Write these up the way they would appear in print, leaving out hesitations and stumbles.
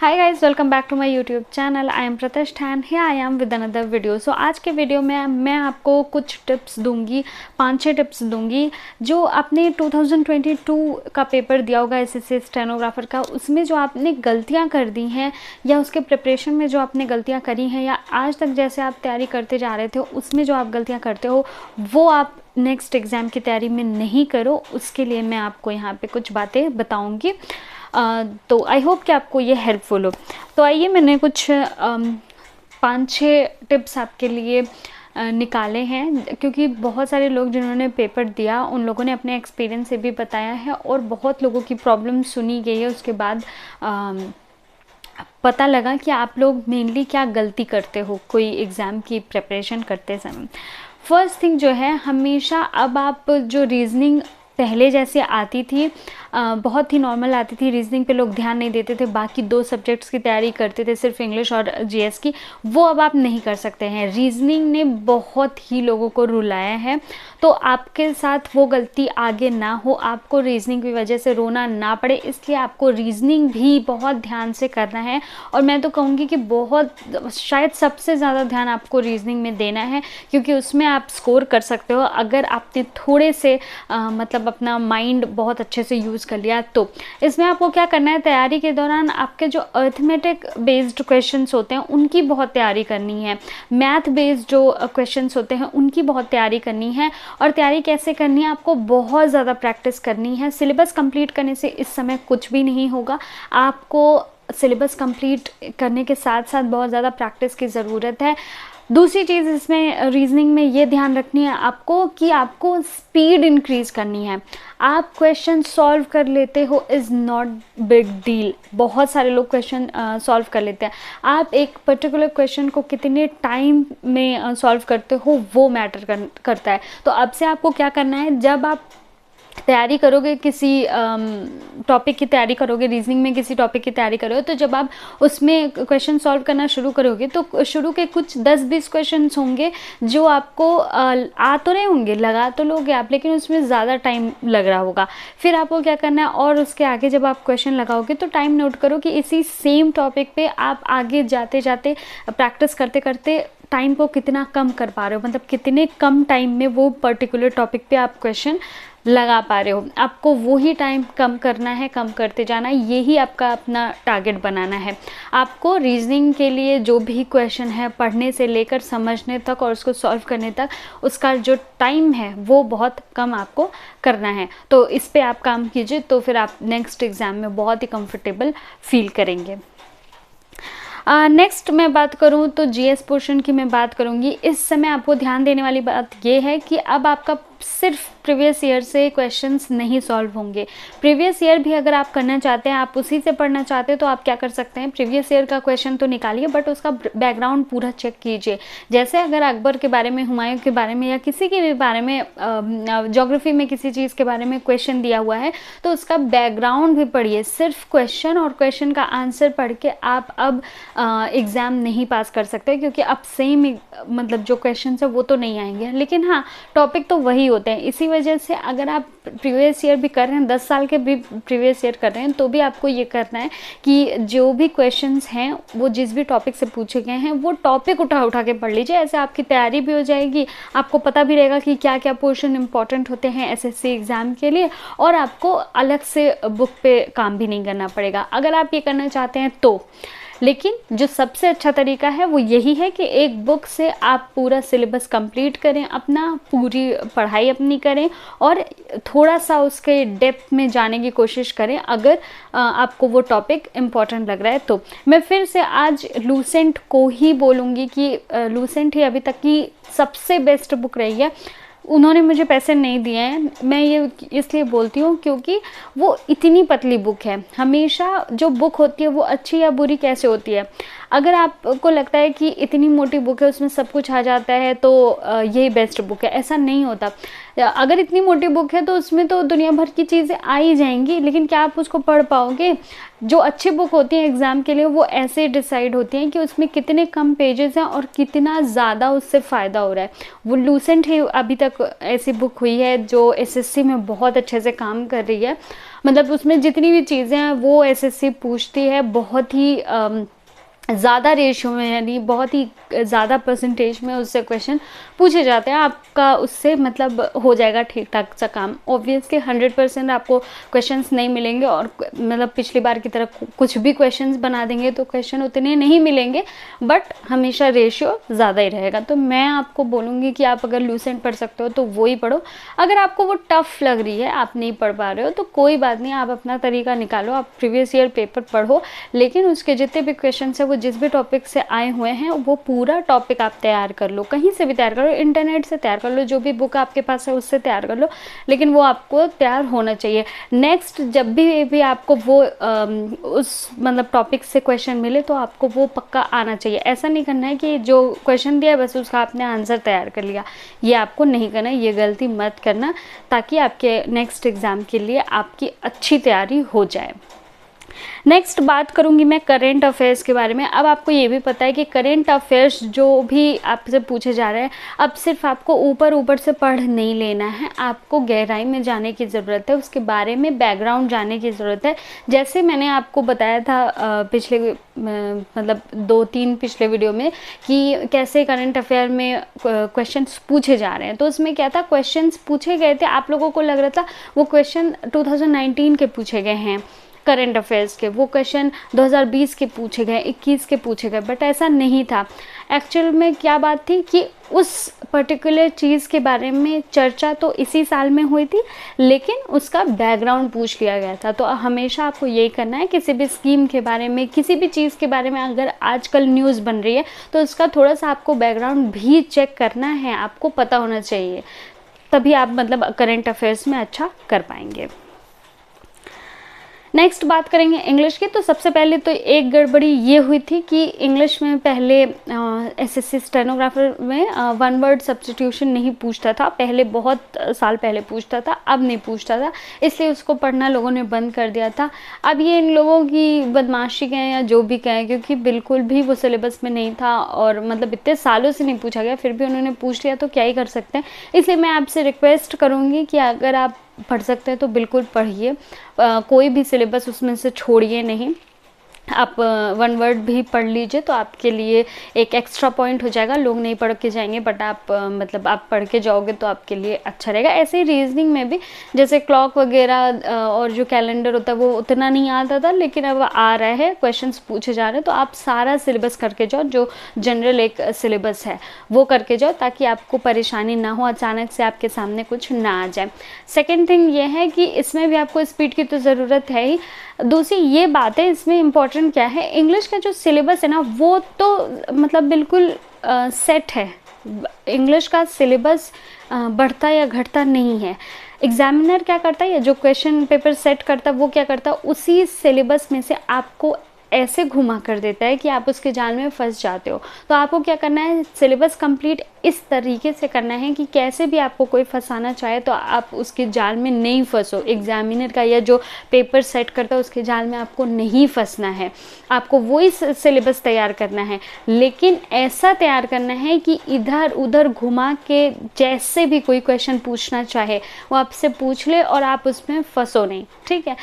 Hi guys, welcome back to my YouTube channel. I am Pratishtha and here I am with another video. So आज के video में मैं आपको कुछ tips दूंगी, 5-6 टिप्स दूंगी जो आपने 2022 का पेपर दिया होगा एसएससी स्टेनोग्राफर का, उसमें जो आपने गलतियां कर दी हैं या उसके प्रिपरेशन में जो आपने गलतियां करी हैं या आज तक जैसे आप तैयारी करते जा रहे थे उसमें जो आप गलतियाँ करते हो वो आप नेक्स्ट एग्ज़ाम की तैयारी में नहीं करो। उसके लिए मैं आपको यहाँ पे कुछ बातें बताऊँगी। तो आई होप कि आपको ये हेल्पफुल हो। तो आइए, मैंने कुछ 5-6 टिप्स आपके लिए निकाले हैं, क्योंकि बहुत सारे लोग जिन्होंने पेपर दिया उन लोगों ने अपने एक्सपीरियंस से भी बताया है और बहुत लोगों की प्रॉब्लम सुनी गई है। उसके बाद पता लगा कि आप लोग मेनली क्या गलती करते हो कोई एग्ज़ाम की प्रिपरेशन करते समय। फर्स्ट थिंग जो है, हमेशा अब आप जो रीजनिंग पहले जैसे आती थी, बहुत ही नॉर्मल आती थी, रीजनिंग पे लोग ध्यान नहीं देते थे, बाकी 2 सब्जेक्ट्स की तैयारी करते थे, सिर्फ इंग्लिश और जीएस की, वो अब आप नहीं कर सकते हैं। रीजनिंग ने बहुत ही लोगों को रुलाया है, तो आपके साथ वो गलती आगे ना हो, आपको रीजनिंग की वजह से रोना ना पड़े, इसलिए आपको रीजनिंग भी बहुत ध्यान से करना है। और मैं तो कहूँगी कि बहुत, शायद सबसे ज़्यादा ध्यान आपको रीजनिंग में देना है, क्योंकि उसमें आप स्कोर कर सकते हो अगर आपने थोड़े से मतलब अपना माइंड बहुत अच्छे से यूज़ कर लिया। तो इसमें आपको क्या करना है, तैयारी के दौरान आपके जो अर्थमेटिक बेस्ड क्वेश्चंस होते हैं उनकी बहुत तैयारी करनी है, मैथ बेस्ड जो क्वेश्चंस होते हैं उनकी बहुत तैयारी करनी है। और तैयारी कैसे करनी है, आपको बहुत ज़्यादा प्रैक्टिस करनी है। सिलेबस कंप्लीट करने से इस समय कुछ भी नहीं होगा, आपको सिलेबस कंप्लीट करने के साथ साथ बहुत ज़्यादा प्रैक्टिस की ज़रूरत है। दूसरी चीज़ इसमें रीजनिंग में ये ध्यान रखनी है आपको कि आपको स्पीड इंक्रीज़ करनी है। आप क्वेश्चन सॉल्व कर लेते हो इज़ नॉट बिग डील। बहुत सारे लोग क्वेश्चन सॉल्व कर लेते हैं, आप एक पर्टिकुलर क्वेश्चन को कितने टाइम में सॉल्व करते हो वो मैटर करता है। तो अब से आपको क्या करना है, जब आप तैयारी करोगे, किसी टॉपिक की तैयारी करोगे, रीजनिंग में किसी टॉपिक की तैयारी करोगे, तो जब आप उसमें क्वेश्चन सॉल्व करना शुरू करोगे तो शुरू के कुछ 10-20 क्वेश्चंस होंगे जो आपको आ तो रहे होंगे, लगा तो लोगे आप, लेकिन उसमें ज़्यादा टाइम लग रहा होगा। फिर आपको क्या करना है, और उसके आगे जब आप क्वेश्चन लगाओगे तो टाइम नोट करो कि इसी सेम टॉपिक पे आप आगे जाते जाते प्रैक्टिस करते करते टाइम को कितना कम कर पा रहे हो, मतलब कितने कम टाइम में वो पर्टिकुलर टॉपिक पे आप क्वेश्चन लगा पा रहे हो। आपको वही टाइम कम करना है, कम करते जाना है, यही आपका अपना टारगेट बनाना है। आपको रीजनिंग के लिए जो भी क्वेश्चन है, पढ़ने से लेकर समझने तक और उसको सॉल्व करने तक, उसका जो टाइम है वो बहुत कम आपको करना है। तो इस पे आप काम कीजिए, तो फिर आप नेक्स्ट एग्ज़ाम में बहुत ही कंफर्टेबल फील करेंगे। नेक्स्ट मैं बात करूं तो जीएस पोर्शन की मैं बात करूंगी। इस समय आपको ध्यान देने वाली बात ये है कि अब आपका सिर्फ प्रीवियस ईयर से क्वेश्चंस नहीं सॉल्व होंगे। प्रीवियस ईयर भी अगर आप करना चाहते हैं, आप उसी से पढ़ना चाहते हैं, तो आप क्या कर सकते हैं, प्रीवियस ईयर का क्वेश्चन तो निकालिए बट उसका बैकग्राउंड पूरा चेक कीजिए। जैसे अगर अकबर के बारे में, हुमायूं के बारे में या किसी के भी बारे में, ज्योग्राफी में किसी चीज़ के बारे में क्वेश्चन दिया हुआ है तो उसका बैकग्राउंड भी पढ़िए। सिर्फ क्वेश्चन और क्वेश्चन का आंसर पढ़ के आप अब एग्ज़ाम नहीं पास कर सकते, क्योंकि अब सेम मतलब जो क्वेश्चन है वो तो नहीं आएंगे, लेकिन हाँ टॉपिक तो वही होते हैं। इसी वजह से अगर आप प्रीवियस ईयर भी कर रहे हैं, 10 साल के भी प्रीवियस ईयर कर रहे हैं, तो भी आपको ये करना है कि जो भी क्वेश्चंस हैं वो जिस भी टॉपिक से पूछे गए हैं वो टॉपिक उठा के पढ़ लीजिए। ऐसे आपकी तैयारी भी हो जाएगी, आपको पता भी रहेगा कि क्या क्या पोर्शन इंपॉर्टेंट होते हैं एसएससी एग्ज़ाम के लिए, और आपको अलग से बुक पे काम भी नहीं करना पड़ेगा अगर आप ये करना चाहते हैं तो। लेकिन जो सबसे अच्छा तरीका है वो यही है कि एक बुक से आप पूरा सिलेबस कंप्लीट करें, अपना पूरी पढ़ाई अपनी करें और थोड़ा सा उसके डेप्थ में जाने की कोशिश करें अगर आपको वो टॉपिक इम्पॉर्टेंट लग रहा है तो। मैं फिर से आज लूसेंट को ही बोलूँगी कि लूसेंट ही अभी तक की सबसे बेस्ट बुक रही है। उन्होंने मुझे पैसे नहीं दिए हैं, मैं ये इसलिए बोलती हूँ क्योंकि वो इतनी पतली बुक है। हमेशा जो बुक होती है वो अच्छी या बुरी कैसे होती है, अगर आपको लगता है कि इतनी मोटी बुक है उसमें सब कुछ आ जाता है तो यही बेस्ट बुक है, ऐसा नहीं होता। अगर इतनी मोटी बुक है तो उसमें तो दुनिया भर की चीज़ें आ ही जाएंगी, लेकिन क्या आप उसको पढ़ पाओगे। जो अच्छी बुक होती है एग्ज़ाम के लिए वो ऐसे डिसाइड होती हैं कि उसमें कितने कम पेजेस हैं और कितना ज़्यादा उससे फ़ायदा हो रहा है। वो लूसेंट ही अभी तक ऐसी बुक हुई है जो एसएससी में बहुत अच्छे से काम कर रही है। मतलब उसमें जितनी भी चीज़ें हैं वो एसएससी पूछती है, बहुत ही ज़्यादा रेशियो में, यानी बहुत ही ज़्यादा परसेंटेज में उससे क्वेश्चन पूछे जाते हैं। आपका उससे मतलब हो जाएगा ठीक ठाक सा काम। ऑब्वियसली 100% आपको क्वेश्चंस नहीं मिलेंगे, और मतलब पिछली बार की तरह कुछ भी क्वेश्चंस बना देंगे तो क्वेश्चन उतने नहीं मिलेंगे, बट हमेशा रेशियो ज़्यादा ही रहेगा। तो मैं आपको बोलूँगी कि आप अगर लूसेंट पढ़ सकते हो तो वो ही पढ़ो। अगर आपको वो टफ़ लग रही है, आप नहीं पढ़ पा रहे हो, तो कोई बात नहीं, आप अपना तरीका निकालो, आप प्रीवियस ईयर पेपर पढ़ो, लेकिन उसके जितने भी क्वेश्चन है वो जिस भी टॉपिक से आए हुए हैं वो पूरा टॉपिक आप तैयार कर लो, कहीं से भी तैयार कर लो, इंटरनेट से तैयार कर लो, जो भी बुक आपके पास है उससे तैयार कर लो, लेकिन वो आपको तैयार होना चाहिए। नेक्स्ट जब भी आपको वो उस मतलब टॉपिक से क्वेश्चन मिले तो आपको वो पक्का आना चाहिए। ऐसा नहीं करना है कि जो क्वेश्चन दिया बस उसका आपने आंसर तैयार कर लिया, ये आपको नहीं करना, ये गलती मत करना, ताकि आपके नेक्स्ट एग्ज़ाम के लिए आपकी अच्छी तैयारी हो जाए। नेक्स्ट बात करूंगी मैं करेंट अफेयर्स के बारे में। अब आपको ये भी पता है कि करेंट अफेयर्स जो भी आपसे पूछे जा रहे हैं, अब सिर्फ आपको ऊपर ऊपर से पढ़ नहीं लेना है, आपको गहराई में जाने की ज़रूरत है, उसके बारे में बैकग्राउंड जानने की ज़रूरत है। जैसे मैंने आपको बताया था पिछले मतलब 2-3 पिछले वीडियो में कि कैसे करंट अफेयर में क्वेश्चंस पूछे जा रहे हैं, तो उसमें क्या था, क्वेश्चंस पूछे गए थे, आप लोगों को लग रहा था वो क्वेश्चन 2019 के पूछे गए हैं करंट अफेयर्स के, वो क्वेश्चन 2020 के पूछे गए, 21 के पूछे गए, बट ऐसा नहीं था। एक्चुअल में क्या बात थी कि उस पर्टिकुलर चीज़ के बारे में चर्चा तो इसी साल में हुई थी, लेकिन उसका बैकग्राउंड पूछ लिया गया था। तो हमेशा आपको यही करना है, किसी भी स्कीम के बारे में, किसी भी चीज़ के बारे में अगर आजकल न्यूज़ बन रही है तो उसका थोड़ा सा आपको बैकग्राउंड भी चेक करना है, आपको पता होना चाहिए, तभी आप मतलब करंट अफेयर्स में अच्छा कर पाएंगे। नेक्स्ट बात करेंगे इंग्लिश की। तो सबसे पहले तो एक गड़बड़ी ये हुई थी कि इंग्लिश में पहले एसएससी स्टेनोग्राफर में वन वर्ड सब्स्टिट्यूशन नहीं पूछता था, पहले बहुत साल पहले पूछता था, अब नहीं पूछता था, इसलिए उसको पढ़ना लोगों ने बंद कर दिया था। अब ये इन लोगों की बदमाशी कहें या जो भी कहें, क्योंकि बिल्कुल भी वो सिलेबस में नहीं था और मतलब इतने सालों से नहीं पूछा गया, फिर भी उन्होंने पूछ लिया तो क्या ही कर सकते हैं। इसलिए मैं आपसे रिक्वेस्ट करूँगी कि अगर आप पढ़ सकते हैं तो बिल्कुल पढ़िए, कोई भी सिलेबस उसमें से छोड़िए नहीं। आप वन वर्ड भी पढ़ लीजिए तो आपके लिए एक एक्स्ट्रा पॉइंट हो जाएगा। लोग नहीं पढ़ के जाएंगे, बट आप मतलब आप पढ़ के जाओगे तो आपके लिए अच्छा रहेगा। ऐसे ही रीजनिंग में भी जैसे क्लॉक वगैरह और जो कैलेंडर होता है वो उतना नहीं आता था, लेकिन अब आ रहा है, क्वेश्चंस पूछे जा रहे हैं, तो आप सारा सिलेबस करके जाओ, जो जनरल एक सिलेबस है वो करके जाओ, ताकि आपको परेशानी ना हो, अचानक से आपके सामने कुछ ना आ जाए। सेकेंड थिंग ये है कि इसमें भी आपको स्पीड की तो ज़रूरत है ही। दूसरी ये बात है, इसमें इम्पॉर्टेंट क्या है, इंग्लिश का जो सिलेबस है ना वो तो मतलब बिल्कुल सेट है। इंग्लिश का सिलेबस बढ़ता या घटता नहीं है। एग्जामिनर क्या करता है, या जो क्वेश्चन पेपर सेट करता है वो क्या करता है, उसी सिलेबस में से आपको ऐसे घुमा कर देता है कि आप उसके जाल में फंस जाते हो। तो आपको क्या करना है, सिलेबस कंप्लीट इस तरीके से करना है कि कैसे भी आपको कोई फंसाना चाहे तो आप उसके जाल में नहीं फंसो। एग्जामिनर का या जो पेपर सेट करता है उसके जाल में आपको नहीं फंसना है, आपको वही सिलेबस तैयार करना है, लेकिन ऐसा तैयार करना है कि इधर उधर घुमा के जैसे भी कोई क्वेश्चन पूछना चाहे वो आपसे पूछ ले और आप उसमें फंसो नहीं। ठीक है,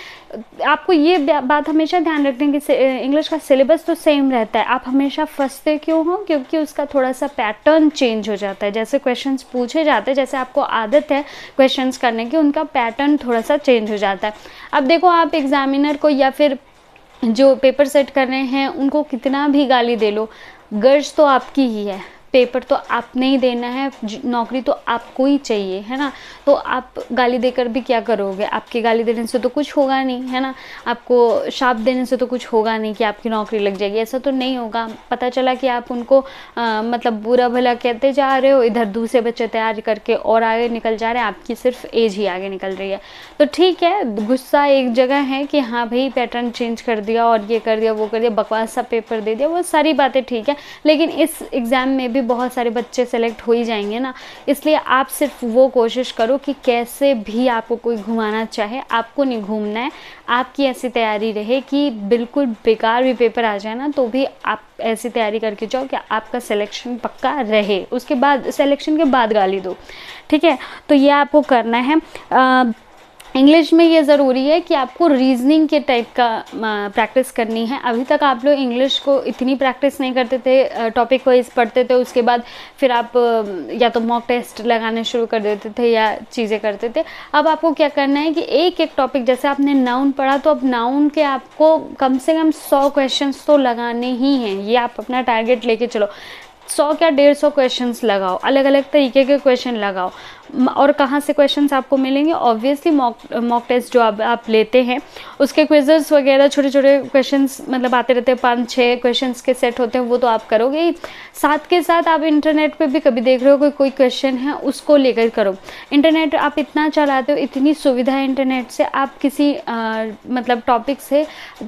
आपको ये बात हमेशा ध्यान रखना कि इंग्लिश का सिलेबस तो सेम रहता है, आप हमेशा फंसते क्यों हो, क्योंकि उसका थोड़ा सा पैटर्न चेंज हो जाता है। जैसे क्वेश्चंस पूछे जाते हैं, जैसे आपको आदत है क्वेश्चंस करने की, उनका पैटर्न थोड़ा सा चेंज हो जाता है। अब देखो, आप एग्जामिनर को या फिर जो पेपर सेट कर रहे हैं उनको कितना भी गाली दे लो, गर्ज तो आपकी ही है, पेपर तो आपने ही देना है, नौकरी तो आपको ही चाहिए, है ना। तो आप गाली देकर भी क्या करोगे, आपकी गाली देने से तो कुछ होगा नहीं, है ना। आपको शाप देने से तो कुछ होगा नहीं कि आपकी नौकरी लग जाएगी, ऐसा तो नहीं होगा। पता चला कि आप उनको मतलब बुरा भला कहते जा रहे हो, इधर दूसरे बच्चे तैयार करके और आगे निकल जा रहे हैं, आपकी सिर्फ एज ही आगे निकल रही है। तो ठीक है, गुस्सा एक जगह है कि हाँ भाई पैटर्न चेंज कर दिया और ये कर दिया वो कर दिया, बकवास सा पेपर दे दिया, वो सारी बातें ठीक है, लेकिन इस एग्ज़ाम में भी बहुत सारे बच्चे सेलेक्ट हो ही जाएंगे ना। इसलिए आप सिर्फ वो कोशिश करो कि कैसे भी आपको कोई घुमाना चाहे, आपको नहीं घूमना है। आपकी ऐसी तैयारी रहे कि बिल्कुल बेकार भी पेपर आ जाए ना तो भी आप ऐसी तैयारी करके जाओ कि आपका सिलेक्शन पक्का रहे, उसके बाद सिलेक्शन के बाद गाली दो। ठीक है, तो ये आपको करना है। इंग्लिश में ये ज़रूरी है कि आपको रीजनिंग के टाइप का प्रैक्टिस करनी है। अभी तक आप लोग इंग्लिश को इतनी प्रैक्टिस नहीं करते थे, टॉपिक वाइज पढ़ते थे, उसके बाद फिर आप या तो मॉक टेस्ट लगाने शुरू कर देते थे या चीज़ें करते थे। अब आपको क्या करना है कि एक एक टॉपिक, जैसे आपने नाउन पढ़ा तो अब नाउन के आपको कम से कम 100 क्वेश्चंस तो लगाने ही हैं। ये आप अपना टारगेट लेके चलो, 100 क्या 150 क्वेश्चंस लगाओ, अलग अलग तरीके के क्वेश्चन लगाओ। और कहाँ से क्वेश्चंस आपको मिलेंगे? ऑब्वियसली मॉक टेस्ट जो आप लेते हैं उसके क्विज़ेस वगैरह, छोटे छोटे क्वेश्चंस मतलब आते रहते हैं, 5-6 क्वेश्चंस के सेट होते हैं, वो तो आप करोगे ही। साथ के साथ आप इंटरनेट पे भी कभी देख रहे हो कोई क्वेश्चन है, उसको लेकर करो। इंटरनेट आप इतना चलाते हो, इतनी सुविधा है इंटरनेट से, आप किसी मतलब टॉपिक से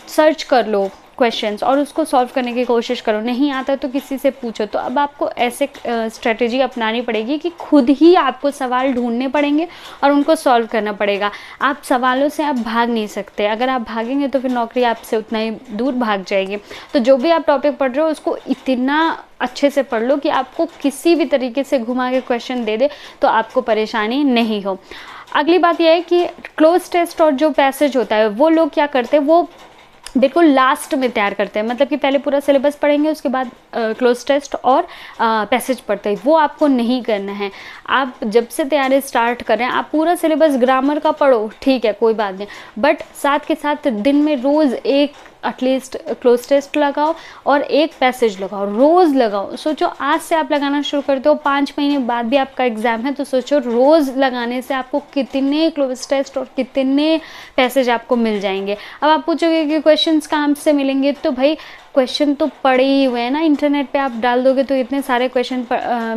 सर्च कर लो क्वेश्चंस और उसको सॉल्व करने की कोशिश करो। नहीं आता तो किसी से पूछो। तो अब आपको ऐसे स्ट्रेटेजी अपनानी पड़ेगी कि खुद ही आपको सवाल ढूंढने पड़ेंगे और उनको सॉल्व करना पड़ेगा। आप सवालों से आप भाग नहीं सकते, अगर आप भागेंगे तो फिर नौकरी आपसे उतना ही दूर भाग जाएगी। तो जो भी आप टॉपिक पढ़ रहे हो उसको इतना अच्छे से पढ़ लो कि आपको किसी भी तरीके से घुमा के क्वेश्चन दे दे तो आपको परेशानी नहीं हो। अगली बात यह है कि क्लोज टेस्ट और जो पैसेज होता है वो लोग क्या करते हैं, वो बिल्कुल लास्ट में तैयार करते हैं। मतलब कि पहले पूरा सिलेबस पढ़ेंगे, उसके बाद क्लोज टेस्ट और पैसेज पढ़ते हैं। वो आपको नहीं करना है। आप जब से तैयारी स्टार्ट करें, आप पूरा सिलेबस ग्रामर का पढ़ो, ठीक है, कोई बात नहीं, बट साथ के साथ दिन में रोज़ एक एटलीस्ट क्लोज टेस्ट लगाओ और एक पैसेज लगाओ, रोज़ लगाओ। सोचो आज से आप लगाना शुरू करते हो, 5 महीने बाद भी आपका एग्ज़ाम है, तो सोचो रोज़ लगाने से आपको कितने क्लोज टेस्ट और कितने पैसेज आपको मिल जाएंगे। अब आप पूछोगे कि क्वेश्चंस कहाँ से मिलेंगे, तो भाई क्वेश्चन तो पड़े ही हुए हैं ना, इंटरनेट पे आप डाल दोगे तो इतने सारे क्वेश्चन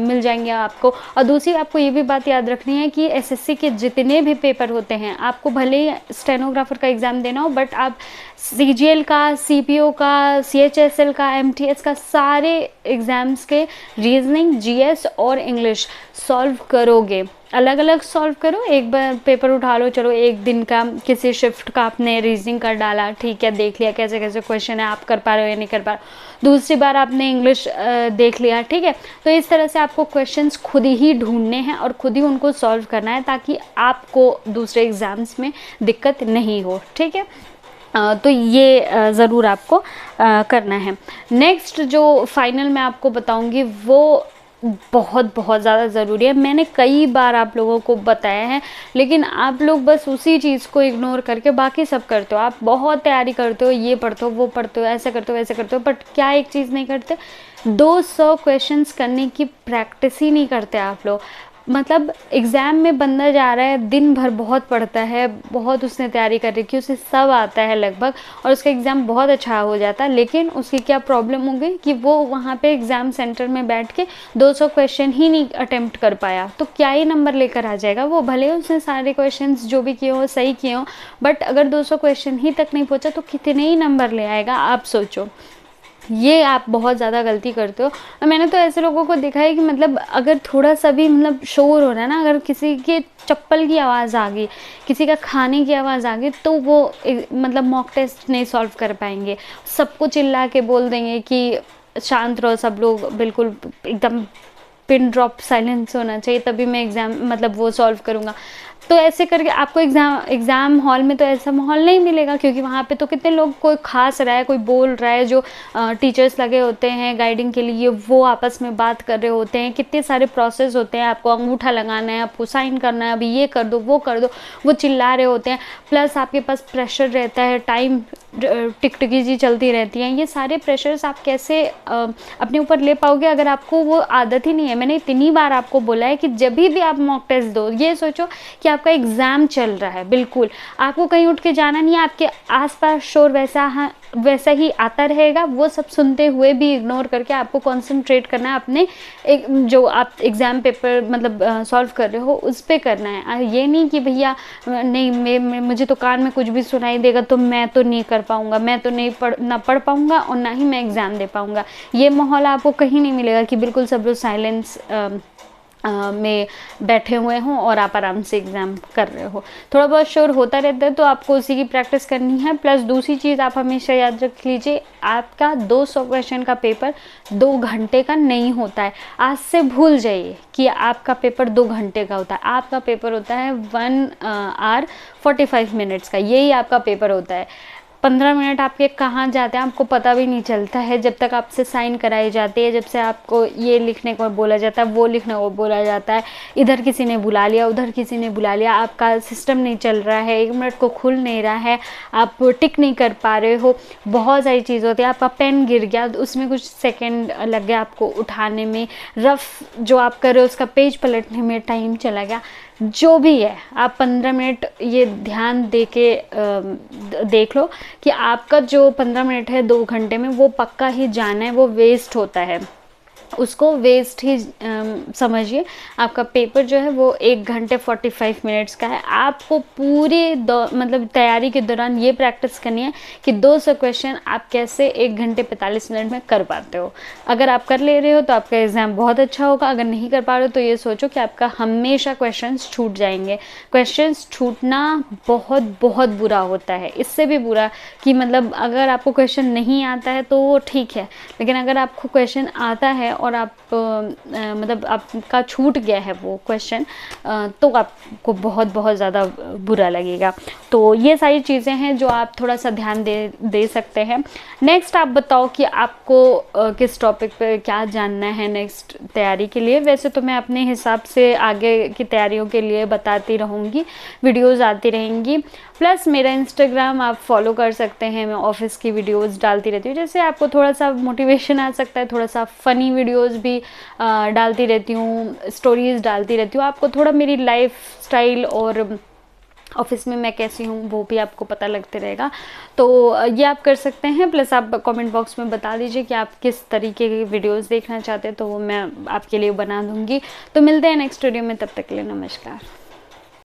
मिल जाएंगे आपको। और दूसरी आपको ये भी बात याद रखनी है कि एसएससी के जितने भी पेपर होते हैं, आपको भले ही स्टेनोग्राफर का एग्ज़ाम देना हो, बट आप सीजीएल का, सीपीओ का, सीएचएसएल का, एमटीएस का, सारे एग्ज़ाम्स के रीजनिंग, जीएस और इंग्लिश सॉल्व करोगे। अलग अलग सॉल्व करो, एक बार पेपर उठा लो, चलो एक दिन का किसी शिफ्ट का आपने रीजनिंग कर डाला, ठीक है, देख लिया कैसे कैसे क्वेश्चन है, आप कर पा रहे हो या नहीं कर पा रहे हो। दूसरी बार आपने इंग्लिश देख लिया, ठीक है। तो इस तरह से आपको क्वेश्चंस खुद ही ढूंढने हैं और खुद ही उनको सॉल्व करना है, ताकि आपको दूसरे एग्ज़ाम्स में दिक्कत नहीं हो, ठीक है। तो ये ज़रूर आपको करना है। नेक्स्ट जो फाइनल मैं आपको बताऊंगी वो बहुत बहुत ज़्यादा ज़रूरी है। मैंने कई बार आप लोगों को बताया है, लेकिन आप लोग बस उसी चीज़ को इग्नोर करके बाकी सब करते हो। आप बहुत तैयारी करते हो, ये पढ़ते हो, वो पढ़ते हो, ऐसे करते हो, वैसे करते हो, बट क्या एक चीज़ नहीं करते? 200 क्वेश्चंस करने की प्रैक्टिस ही नहीं करते आप लोग। मतलब एग्ज़ाम में बंदा जा रहा है, दिन भर बहुत पढ़ता है, बहुत उसने तैयारी कर रखी है, उसे सब आता है लगभग, और उसका एग्ज़ाम बहुत अच्छा हो जाता है, लेकिन उसकी क्या प्रॉब्लम हो गई कि वो वहाँ पे एग्ज़ाम सेंटर में बैठ के 200 क्वेश्चन ही नहीं अटेम्प्ट कर पाया। तो क्या ही नंबर लेकर आ जाएगा वो? भले उसने सारे क्वेश्चंस जो भी किए हो सही किए हो, बट अगर 200 क्वेश्चन ही तक नहीं पहुँचा तो कितने ही नंबर ले आएगा, आप सोचो। ये आप बहुत ज़्यादा गलती करते हो। और मैंने तो ऐसे लोगों को देखा है कि मतलब अगर थोड़ा सा भी मतलब शोर हो रहा है ना, अगर किसी के चप्पल की आवाज़ आ गई, किसी का खाने की आवाज़ आ गई, तो वो मतलब मॉक टेस्ट नहीं सॉल्व कर पाएंगे। सबको चिल्ला के बोल देंगे कि शांत रहो सब लोग, बिल्कुल एकदम पिन ड्रॉप साइलेंस होना चाहिए, तभी मैं एग्ज़ाम मतलब वो सॉल्व करूँगा। तो ऐसे करके आपको एग्ज़ाम हॉल में तो ऐसा माहौल नहीं मिलेगा, क्योंकि वहाँ पे तो कितने लोग, कोई खास रहा है, कोई बोल रहा है, जो टीचर्स लगे होते हैं गाइडिंग के लिए, वो आपस में बात कर रहे होते हैं, कितने सारे प्रोसेस होते हैं, आपको अंगूठा लगाना है, आपको साइन करना है, अभी ये कर दो, वो कर दो, वो चिल्ला रहे होते हैं, प्लस आपके पास प्रेशर रहता है, टाइम टिकटिकी जी चलती रहती हैं। ये सारे प्रेशर्स आप कैसे अपने ऊपर ले पाओगे अगर आपको वो आदत ही नहीं है। मैंने इतनी बार आपको बोला है कि जब भी आप मॉक टेस्ट दो, ये सोचो कि आपका एग्ज़ाम चल रहा है, बिल्कुल आपको कहीं उठ के जाना नहीं है, आपके आसपास शोर वैसा ही आता रहेगा, वो सब सुनते हुए भी इग्नोर करके आपको कंसंट्रेट करना है अपने जो आप एग्ज़ाम पेपर मतलब सॉल्व कर रहे हो उस पर करना है। ये नहीं कि भैया नहीं मुझे तो कान में कुछ भी सुनाई देगा तो मैं तो नहीं कर पाऊँगा, मैं तो नहीं पढ़ पाऊँगा और ना ही मैं एग्ज़ाम दे पाऊँगा। ये माहौल आपको कहीं नहीं मिलेगा कि बिल्कुल सब लोग साइलेंस में बैठे हुए हों और आप आराम से एग्ज़ाम कर रहे हो। थोड़ा बहुत श्योर होता रहता है, तो आपको उसी की प्रैक्टिस करनी है। प्लस दूसरी चीज़ आप हमेशा याद रख लीजिए, आपका 200 क्वेश्चन का पेपर 2 घंटे का नहीं होता है। आज से भूल जाइए कि आपका पेपर 2 घंटे का होता है। आपका पेपर होता है 1 आवर 45 मिनट्स का, यही आपका पेपर होता है। 15 मिनट आपके कहाँ जाते हैं आपको पता भी नहीं चलता है, जब तक आपसे साइन कराई जाती है, जब से आपको ये लिखने को बोला जाता है, वो लिखने को बोला जाता है, इधर किसी ने बुला लिया, उधर किसी ने बुला लिया, आपका सिस्टम नहीं चल रहा है, 1 मिनट को खुल नहीं रहा है, आप टिक नहीं कर पा रहे हो, बहुत सारी चीज़ होती है। आपका पेन गिर गया, उसमें कुछ सेकेंड लग गया आपको उठाने में, रफ जो आप कर रहे हो उसका पेज पलटने में टाइम चला गया, जो भी है आप 15 मिनट ये ध्यान दे के देख लो कि आपका जो 15 मिनट है 2 घंटे में, वो पक्का ही जाना है, वो वेस्ट होता है, उसको वेस्ट ही समझिए। आपका पेपर जो है वो 1 घंटे 45 मिनट्स का है। आपको पूरी मतलब तैयारी के दौरान ये प्रैक्टिस करनी है कि 200 क्वेश्चन आप कैसे 1 घंटे 45 मिनट में कर पाते हो। अगर आप कर ले रहे हो तो आपका एग्ज़ाम बहुत अच्छा होगा। अगर नहीं कर पा रहे हो तो ये सोचो कि आपका हमेशा क्वेश्चंस छूट जाएंगे। क्वेश्चंस छूटना बहुत बहुत बुरा होता है, इससे भी बुरा कि मतलब अगर आपको क्वेश्चन नहीं आता है तो वो ठीक है, लेकिन अगर आपको क्वेश्चन आता है और आप मतलब आपका छूट गया है वो क्वेश्चन, तो आपको बहुत बहुत ज़्यादा बुरा लगेगा। तो ये सारी चीज़ें हैं जो आप थोड़ा सा ध्यान दे सकते हैं। नेक्स्ट आप बताओ कि आपको किस टॉपिक पे क्या जानना है नेक्स्ट तैयारी के लिए। वैसे तो मैं अपने हिसाब से आगे की तैयारियों के लिए बताती रहूँगी, वीडियोज़ आती रहेंगी। प्लस मेरा इंस्टाग्राम आप फॉलो कर सकते हैं, मैं ऑफिस की वीडियोस डालती रहती हूँ, जैसे आपको थोड़ा सा मोटिवेशन आ सकता है, थोड़ा सा फ़नी वीडियोस भी डालती रहती हूँ, स्टोरीज़ डालती रहती हूँ। आपको थोड़ा मेरी लाइफ स्टाइल और ऑफिस में मैं कैसी हूँ वो भी आपको पता लगते रहेगा, तो ये आप कर सकते हैं। प्लस आप कमेंट बॉक्स में बता दीजिए कि आप किस तरीके की वीडियोस देखना चाहते हैं, तो वो मैं आपके लिए बना दूँगी। तो मिलते हैं नेक्स्ट वीडियो में, तब तक के लिए नमस्कार।